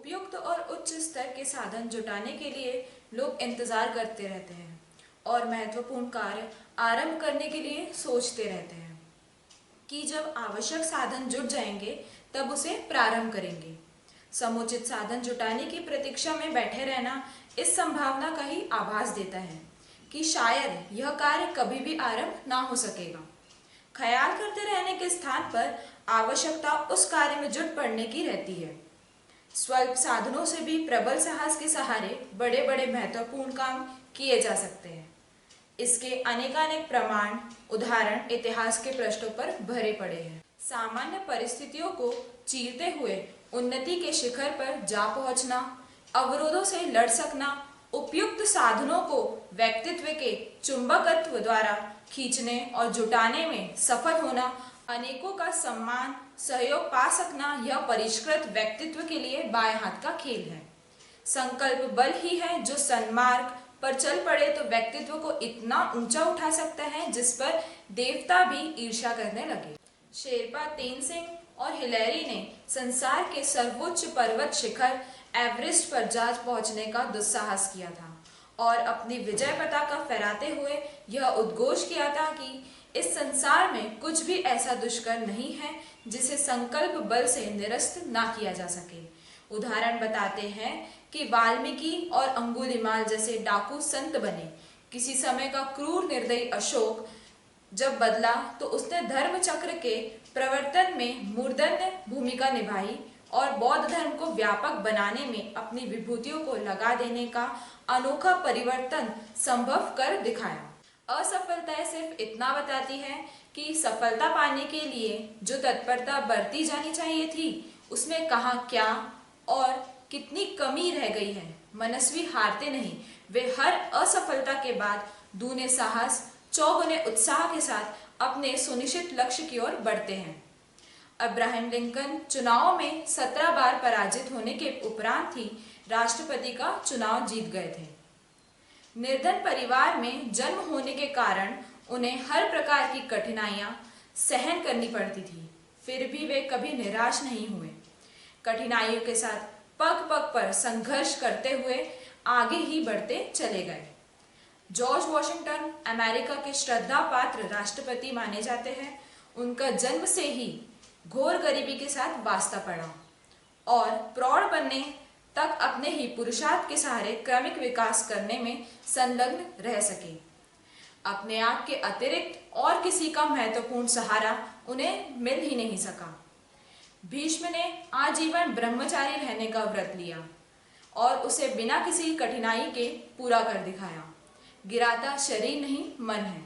उपयुक्त और उच्च स्तर के साधन जुटाने के लिए लोग इंतजार करते रहते हैं और महत्वपूर्ण कार्य आरंभ करने के लिए सोचते रहते हैं कि जब आवश्यक साधन जुट जाएंगे तब उसे प्रारंभ करेंगे। समुचित साधन जुटाने की प्रतीक्षा में बैठे रहना इस संभावना का ही आभास देता है कि शायद यह कार्य कभी भी आरंभ ना हो सकेगा। ख्याल करते रहने के स्थान पर आवश्यकता उस कार्य में जुट पड़ने की रहती है। स्वल्प साधनों से भी प्रबल साहस के सहारे बड़े बड़े महत्वपूर्ण काम किए जा सकते हैं। इसके अनेकानेक प्रमाण उदाहरण इतिहास के पृष्ठों पर भरे पड़े हैं। सामान्य परिस्थितियों को चीरते हुए उन्नति के शिखर पर जा पहुंचना, अवरोधों से लड़ सकना, उपयुक्त साधनों को व्यक्तित्व के चुंबकत्व द्वारा खींचने और जुटाने में सफल होना, अनेकों का सम्मान सहयोग पा सकना, यह परिष्कृत व्यक्तित्व के लिए बाएं हाथ का खेल है। संकल्प बल ही है जो सन्मार्ग पर चल पड़े तो व्यक्तित्व को इतना ऊंचा उठा सकता है जिस पर देवता भी ईर्ष्या करने लगे। शेरपा तेनसिंग और हिलेरी ने संसार के सर्वोच्च पर्वत शिखर एवरेस्ट पर जा पहुंचने का दुस्साहस किया था और अपनी विजय पताका फहराते हुए यह उद्घोष किया था कि इस संसार में कुछ भी ऐसा दुष्कर नहीं है जिसे संकल्प बल से निरस्त ना किया जा सके। उदाहरण बताते हैं कि वाल्मीकि और अंगुलिमाल जैसे डाकू संत बने। किसी समय का क्रूर निर्दयी अशोक जब बदला तो उसने धर्म चक्र के प्रवर्तन में मूर्धन्य भूमिका निभाई और बौद्ध धर्म को व्यापक बनाने में अपनी विभूतियों को लगा देने का अनोखा परिवर्तन संभव कर दिखाया। असफलताएं सिर्फ इतना बताती है कि सफलता पाने के लिए जो तत्परता बरती जानी चाहिए थी उसमें कहाँ क्या और कितनी कमी रह गई है। मनस्वी हारते नहीं, वे हर असफलता के बाद दूने साहस चौगुने उत्साह के साथ अपने सुनिश्चित लक्ष्य की ओर बढ़ते हैं। अब्राहम लिंकन चुनाव में 17 बार पराजित होने के उपरांत ही राष्ट्रपति का चुनाव जीत गए थे। निर्धन परिवार में जन्म होने के कारण उन्हें हर प्रकार की कठिनाइयां सहन करनी पड़ती थी, फिर भी वे कभी निराश नहीं हुए। कठिनाइयों के साथ पग पग पर संघर्ष करते हुए आगे ही बढ़ते चले गए। जॉर्ज वॉशिंगटन अमेरिका के श्रद्धा पात्र राष्ट्रपति माने जाते हैं। उनका जन्म से ही घोर गरीबी के साथ वास्ता पड़ा और प्रौढ़ बनने तक अपने ही पुरुषार्थ के सहारे क्रमिक विकास करने में संलग्न रह सके। अपने आप के अतिरिक्त और किसी का महत्वपूर्ण सहारा उन्हें मिल ही नहीं सका। भीष्म ने आजीवन ब्रह्मचारी रहने का व्रत लिया और उसे बिना किसी कठिनाई के पूरा कर दिखाया। गिराता शरीर नहीं मन है।